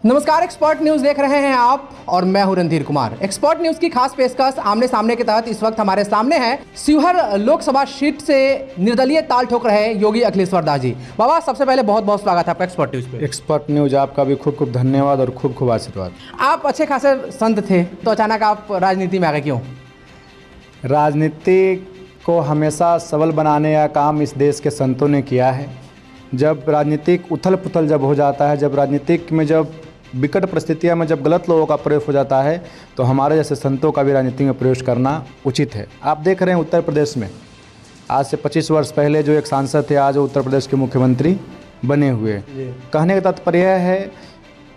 नमस्कार, expert news देख रहे हैं आप और मैं हूं रणधीर कुमार। एक्सपर्ट न्यूज की खास पेशकश आमने सामने के तहत इस वक्त हमारे सामने है शिवहर लोकसभा सीट से निर्दलीय ताल ठोक रहे योगी अखिलेश्वर दास जी। बाबा, सबसे पहले बहुत बहुत स्वागत है आपका एक्सपर्ट न्यूज पे। एक्सपर्ट न्यूज आपका भी खूब खूब धन्यवाद और खूब खूब आशीर्वाद। आप अच्छे खासे संत थे, तो अचानक आप राजनीति में आ गए, क्यों? राजनीति को हमेशा सबल बनाने का काम इस देश के संतों ने किया है। जब राजनीतिक उथल पुथल जब हो जाता है, जब राजनीतिक में जब विकट परिस्थितियां में जब गलत लोगों का प्रयोग हो जाता है, तो हमारे जैसे संतों का भी राजनीति में प्रयोग करना उचित है। आप देख रहे हैं उत्तर प्रदेश में आज से 25 वर्ष पहले जो एक सांसद थे, आज वो उत्तर प्रदेश के मुख्यमंत्री बने हुए। कहने का तात्पर्य है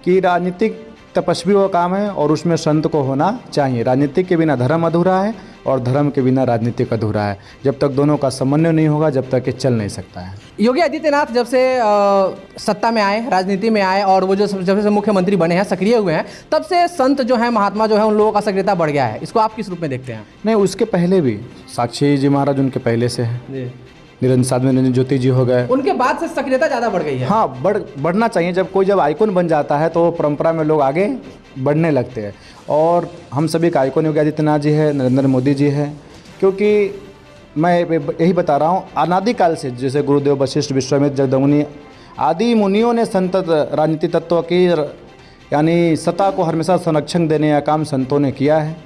कि राजनीतिक तपस्वी का काम है और उसमें संत को होना चाहिए। राजनीति के बिना धर्म अधूरा है और धर्म के बिना राजनीतिक अधूरा है। जब तक दोनों का समन्वय नहीं होगा, जब तक ये चल नहीं सकता है। योगी आदित्यनाथ जब से सत्ता में आए, राजनीति में आए और वो जब से मुख्यमंत्री बने हैं, सक्रिय हुए हैं, तब से संत जो है, महात्मा जो है, उन लोगों का सक्रियता बढ़ गया है। इसको आप किस रूप में देखते हैं? नहीं, उसके पहले भी साक्षी जी महाराज उनके पहले से है। निरंजन साधु निरंजन ज्योति जी हो गए, उनके बाद से सक्रियता ज़्यादा बढ़ गई है। हाँ, बढ़ना चाहिए। जब आइकॉन बन जाता है तो परंपरा में लोग आगे बढ़ने लगते हैं। और हम सभी का आइकॉन योगी आदित्यनाथ जी है, नरेंद्र मोदी जी है। क्योंकि मैं यही बता रहा हूँ, अनादिकाल से जैसे गुरुदेव वशिष्ठ, विश्वामित्र, जगदमुनि आदि मुनियों ने संत राजनीति तत्व की यानी सत्ता को हमेशा संरक्षण देने का काम संतों ने किया है।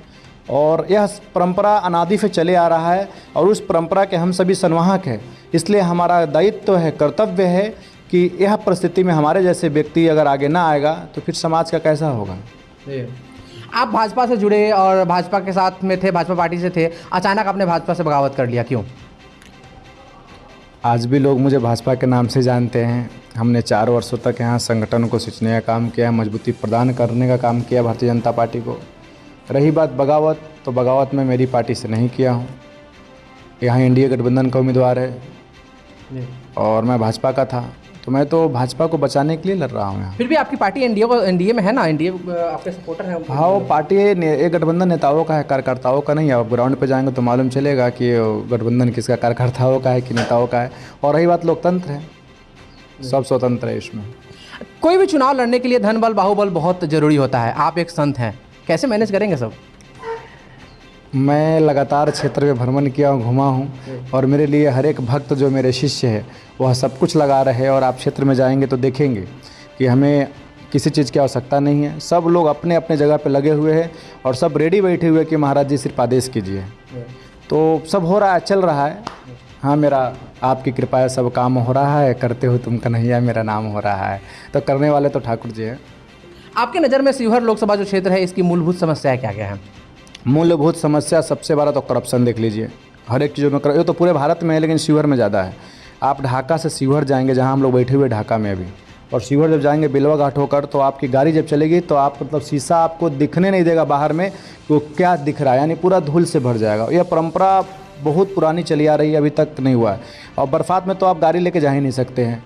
और यह परंपरा अनादि से चले आ रहा है और उस परंपरा के हम सभी संवाहक हैं। इसलिए हमारा दायित्व है, कर्तव्य है कि यह परिस्थिति में हमारे जैसे व्यक्ति अगर आगे ना आएगा तो फिर समाज का कैसा होगा। आप भाजपा से जुड़े और भाजपा के साथ में थे, भाजपा पार्टी से थे, अचानक आपने भाजपा से बगावत कर लिया, क्यों? आज भी लोग मुझे भाजपा के नाम से जानते हैं। हमने 4 वर्षों तक यहाँ संगठन को सिंचने का काम किया, मजबूती प्रदान करने का काम किया भारतीय जनता पार्टी को। रही बात बगावत, तो बगावत में मेरी पार्टी से नहीं किया हूँ। यहाँ इंडिया गठबंधन का उम्मीदवार है और मैं भाजपा का था, तो मैं तो भाजपा को बचाने के लिए लड़ रहा हूँ यहाँ। फिर भी आपकी पार्टी एनडीए में है ना? एनडीए आपके सपोर्टर हैं? हाँ, वो पार्टी एक गठबंधन नेताओं का है, कार्यकर्ताओं का नहीं है। आप ग्राउंड पे जाएंगे तो मालूम चलेगा कि गठबंधन किसका, कार्यकर्ताओं का है कि नेताओं का है। और रही बात लोकतंत्र है, सब स्वतंत्र है इसमें। कोई भी चुनाव लड़ने के लिए धन बल बाहुबल बहुत ज़रूरी होता है। आप एक संत हैं, कैसे मैनेज करेंगे सब? मैं लगातार क्षेत्र में भ्रमण किया हूँ, घुमा हूँ और मेरे लिए हर एक भक्त जो मेरे शिष्य है वह सब कुछ लगा रहे हैं। और आप क्षेत्र में जाएंगे तो देखेंगे कि हमें किसी चीज़ की आवश्यकता नहीं है। सब लोग अपने अपने जगह पे लगे हुए हैं और सब रेडी बैठे हुए कि महाराज जी सिर्फ आदेश कीजिए। तो सब हो रहा है, चल रहा है। हाँ, मेरा आपकी कृपा है, सब काम हो रहा है। करते हो तुम कन्हैया, मेरा नाम हो रहा है। तो करने वाले तो ठाकुर जी हैं। आपके नज़र में शिवहर लोकसभा जो क्षेत्र है, इसकी मूलभूत समस्या क्या क्या है? मूलभूत समस्या सबसे बड़ा तो करप्शन देख लीजिए। हर एक चीज़ों में ये तो पूरे भारत में है, लेकिन शिवहर में ज़्यादा है। आप ढाका से शिवहर जाएंगे, जहाँ हम लोग बैठे हुए ढाका में अभी, और शिवहर जब जाएंगे बेलवा घाट होकर, तो आपकी गाड़ी जब चलेगी तो आप मतलब शीशा आपको दिखने नहीं देगा बाहर में वो क्या दिख रहा है, यानी पूरा धूल से भर जाएगा। यह परंपरा बहुत पुरानी चली आ रही है, अभी तक नहीं हुआ है। और बरसात में तो आप गाड़ी लेके जा ही नहीं सकते हैं।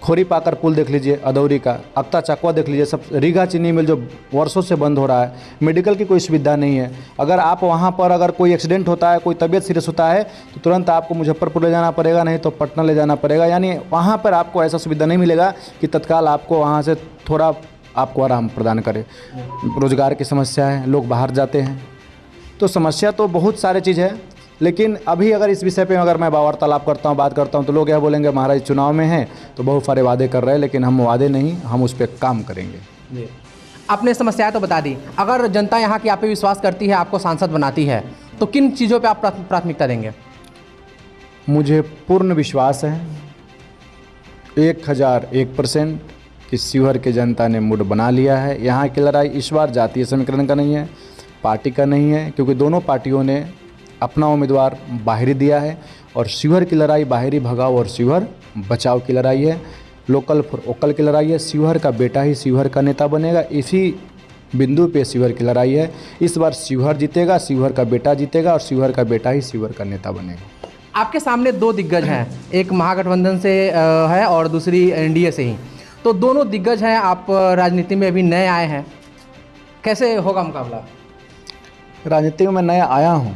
खोरी पाकर पुल देख लीजिए, अदौरी का अक्ता चकवा देख लीजिए, सब रीगा चीनी मिल जो वर्षों से बंद हो रहा है। मेडिकल की कोई सुविधा नहीं है। अगर आप वहाँ पर अगर कोई एक्सीडेंट होता है, कोई तबीयत सीरियस होता है, तो तुरंत आपको मुजफ्फरपुर ले जाना पड़ेगा, नहीं तो पटना ले जाना पड़ेगा। यानी वहाँ पर आपको ऐसा सुविधा नहीं मिलेगा कि तत्काल आपको वहाँ से थोड़ा आपको आराम प्रदान करे। रोजगार की समस्या है, लोग बाहर जाते हैं। तो समस्या तो बहुत सारी चीज़ है, लेकिन अभी अगर इस विषय पे अगर मैं वार्तालाप करता हूँ, बात करता हूँ, तो लोग यह बोलेंगे महाराज चुनाव में हैं तो बहुत सारे वादे कर रहे हैं, लेकिन हम वादे नहीं, हम उस पर काम करेंगे। आपने समस्याएं तो बता दी। अगर जनता यहाँ की आप पे विश्वास करती है, आपको सांसद बनाती है, तो किन चीज़ों पे आप प्राथमिकता देंगे? मुझे पूर्ण विश्वास है 1001% कि शिवहर के जनता ने मूड बना लिया है। यहाँ की लड़ाई इस बार जातीय समीकरण का नहीं है, पार्टी का नहीं है, क्योंकि दोनों पार्टियों ने अपना उम्मीदवार बाहरी दिया है। और शिवहर की लड़ाई बाहरी भगाओ और शिवहर बचाओ की लड़ाई है, लोकल फॉर वोकल की लड़ाई है। शिवहर का बेटा ही शिवहर का नेता बनेगा, इसी बिंदु पे शिवहर की लड़ाई है। इस बार शिवहर जीतेगा, शिवहर का बेटा जीतेगा और शिवहर का बेटा ही शिवहर का नेता बनेगा। आपके सामने 2 दिग्गज हैं, एक महागठबंधन से है और दूसरी एनडीए से ही। तो दोनों दिग्गज हैं, आप राजनीति में अभी नए आए हैं, कैसे होगा मुकाबला? राजनीति में मैं नया आया हूँ,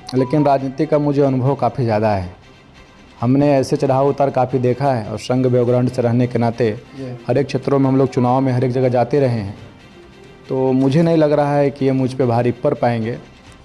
लेकिन राजनीति का मुझे अनुभव काफ़ी ज़्यादा है। हमने ऐसे चढ़ाव उतार काफ़ी देखा है और संघ बैकग्राउंड से रहने के नाते हर एक क्षेत्रों में हम लोग चुनाव में हर एक जगह जाते रहे हैं। तो मुझे नहीं लग रहा है कि ये मुझ पे भारी पड़ पाएंगे,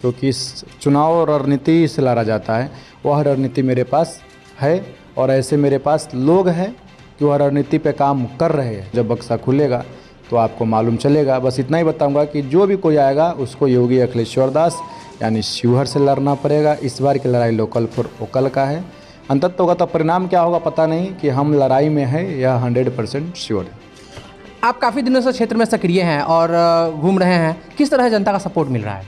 क्योंकि इस चुनाव रणनीति से लड़ा जाता है। वह रणनीति मेरे पास है और ऐसे मेरे पास लोग हैं कि वह रणनीति पे काम कर रहे हैं। जब बक्सा खुलेगा तो आपको मालूम चलेगा। बस इतना ही बताऊंगा कि जो भी कोई आएगा उसको योगी अखिलेश्वर दास यानी शिवहर से लड़ना पड़ेगा। इस बार की लड़ाई लोकल फॉर वोकल का है। अंततः होगा तो परिणाम क्या होगा पता नहीं, कि हम लड़ाई में है यह 100% श्योर है। आप काफ़ी दिनों से क्षेत्र में सक्रिय हैं और घूम रहे हैं, किस तरह जनता का सपोर्ट मिल रहा है?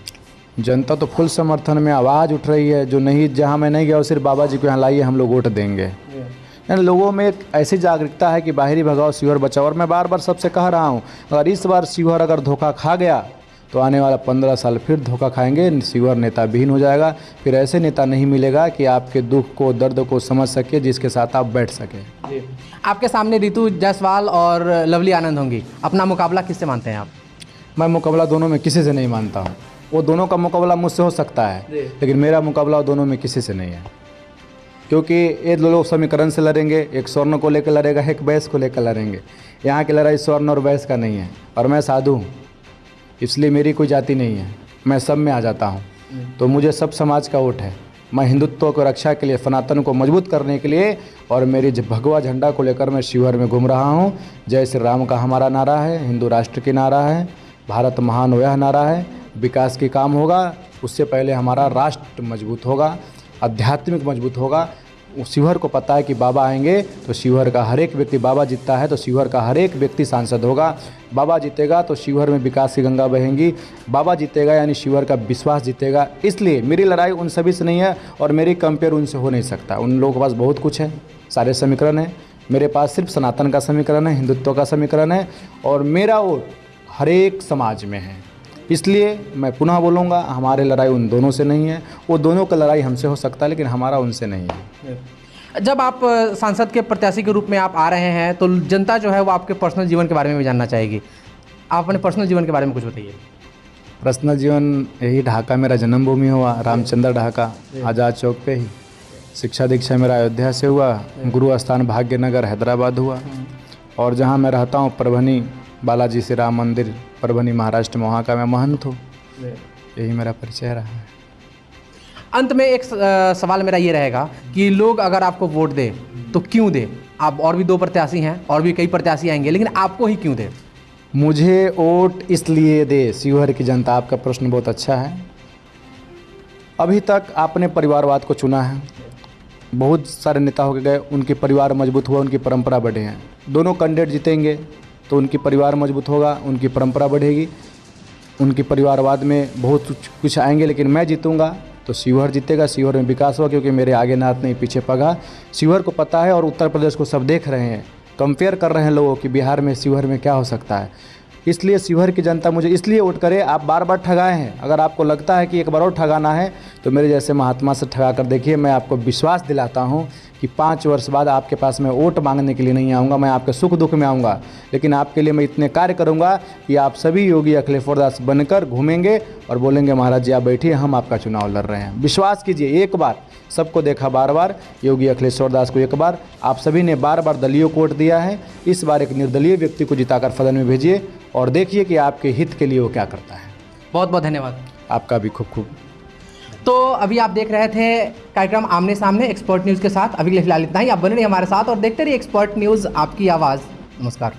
जनता तो फुल समर्थन में आवाज़ उठ रही है। जो नहीं, जहाँ मैं नहीं गया सिर्फ बाबा जी को यहाँ लाइए, हम लोग वोट देंगे। यानी लोगों में एक ऐसी जागरूकता है कि बाहरी भगाओ शिवहर बचाओ। और मैं बार बार सबसे कह रहा हूँ, अगर इस बार शिवहर अगर धोखा खा गया तो आने वाला 15 साल फिर धोखा खाएंगे। शिवहर नेता विहीन हो जाएगा। फिर ऐसे नेता नहीं मिलेगा कि आपके दुख को, दर्द को समझ सके, जिसके साथ आप बैठ सकें। आपके सामने रितु जायसवाल और लवली आनंद होंगी, अपना मुकाबला किससे मानते हैं आप? मैं मुकाबला दोनों में किसी से नहीं मानता हूँ। वो दोनों का मुकाबला मुझसे हो सकता है, लेकिन मेरा मुकाबला दोनों में किसी से नहीं है। क्योंकि ये दो लोग समीकरण से लड़ेंगे, एक स्वर्ण को लेकर लड़ेगा, एक वैश्य को लेकर लड़ेंगे। यहाँ की लड़ाई स्वर्ण और वैश्य का नहीं है। और मैं साधु हूँ, इसलिए मेरी कोई जाति नहीं है, मैं सब में आ जाता हूँ। तो मुझे सब समाज का वोट है। मैं हिंदुत्व को रक्षा के लिए, सनातन को मजबूत करने के लिए और मेरी भगवा झंडा को लेकर मैं शिवहर में घूम रहा हूँ। जय श्री राम का हमारा नारा है, हिंदू राष्ट्र की नारा है, भारत महान हो यह नारा है। विकास की काम होगा, उससे पहले हमारा राष्ट्र मजबूत होगा, आध्यात्मिक मजबूत होगा। शिवहर को पता है कि बाबा आएंगे तो शिवहर का हर एक व्यक्ति, बाबा जीतता है तो शिवहर का हर एक व्यक्ति सांसद होगा। बाबा जीतेगा तो शिवहर में विकास की गंगा बहेंगी। बाबा जीतेगा यानी शिवहर का विश्वास जीतेगा। इसलिए मेरी लड़ाई उन सभी से नहीं है और मेरी कंपेयर उनसे हो नहीं सकता। उन लोगों के पास बहुत कुछ है, सारे समीकरण हैं। मेरे पास सिर्फ सनातन का समीकरण है, हिंदुत्व का समीकरण है और मेरा वोट हर एक समाज में है। इसलिए मैं पुनः बोलूँगा, हमारी लड़ाई उन दोनों से नहीं है। वो दोनों का लड़ाई हमसे हो सकता है, लेकिन हमारा उनसे नहीं है। जब आप सांसद के प्रत्याशी के रूप में आप आ रहे हैं तो जनता जो है वो आपके पर्सनल जीवन के बारे में भी जानना चाहेगी। आप अपने पर्सनल जीवन के बारे में कुछ बताइए। पर्सनल जीवन, यही ढाका मेरा जन्मभूमि हुआ, रामचंद्र ढाका, आज़ाद चौक पे ही। शिक्षा दीक्षा मेरा अयोध्या से हुआ, गुरु स्थान भाग्यनगर हैदराबाद हुआ। और जहाँ मैं रहता हूँ परभनी बालाजी श्री राम मंदिर, परभनी महाराष्ट्र में, वहाँ का मैं महंत हूँ। यही मेरा परिचय रहा है। अंत में एक सवाल मेरा ये रहेगा कि लोग अगर आपको वोट दे तो क्यों दे? आप और भी 2 प्रत्याशी हैं, और भी कई प्रत्याशी आएंगे, लेकिन आपको ही क्यों दे? मुझे वोट इसलिए दे शिवहर की जनता। आपका प्रश्न बहुत अच्छा है। अभी तक आपने परिवारवाद को चुना है। बहुत सारे नेता होके गए, उनके परिवार मजबूत हुआ, उनकी परंपरा बढ़े हैं। दोनों कैंडिडेट जीतेंगे तो उनकी परिवार मजबूत होगा, उनकी परंपरा बढ़ेगी, उनके परिवारवाद में बहुत कुछ आएंगे। लेकिन मैं जीतूंगा तो शिवहर जीतेगा, शिवहर में विकास होगा, क्योंकि मेरे आगे नाथ नहीं पीछे पगा। शिवहर को पता है और उत्तर प्रदेश को सब देख रहे हैं, कंपेयर कर रहे हैं लोगों कि बिहार में शिवहर में क्या हो सकता है। इसलिए शिवहर की जनता मुझे इसलिए वोट करे। आप बार बार ठगाए हैं, अगर आपको लगता है कि एक बार और ठगाना है तो मेरे जैसे महात्मा से ठगा कर देखिए। मैं आपको विश्वास दिलाता हूं कि 5 वर्ष बाद आपके पास मैं वोट मांगने के लिए नहीं आऊँगा, मैं आपके सुख दुख में आऊँगा। लेकिन आपके लिए मैं इतने कार्य करूँगा कि आप सभी योगी अखिलेश्वर दास बनकर घूमेंगे और बोलेंगे महाराज जी आप बैठिए, हम आपका चुनाव लड़ रहे हैं। विश्वास कीजिए, एक बार सबको देखा बार बार, योगी अखिलेश्वर दास को एक बार, आप सभी ने बार बार दलियों को वोट दिया है। इस बार एक निर्दलीय व्यक्ति को जिताकर सदन में भेजिए और देखिए कि आपके हित के लिए वो क्या करता है। बहुत बहुत धन्यवाद। आपका भी खूब खूब। तो अभी आप देख रहे थे कार्यक्रम आमने सामने एक्सपर्ट न्यूज़ के साथ। अभी के लिए फिलहाल इतना ही। आप बने रहिए हमारे साथ और देखते रहिए एक्सपर्ट न्यूज़, आपकी आवाज़। नमस्कार।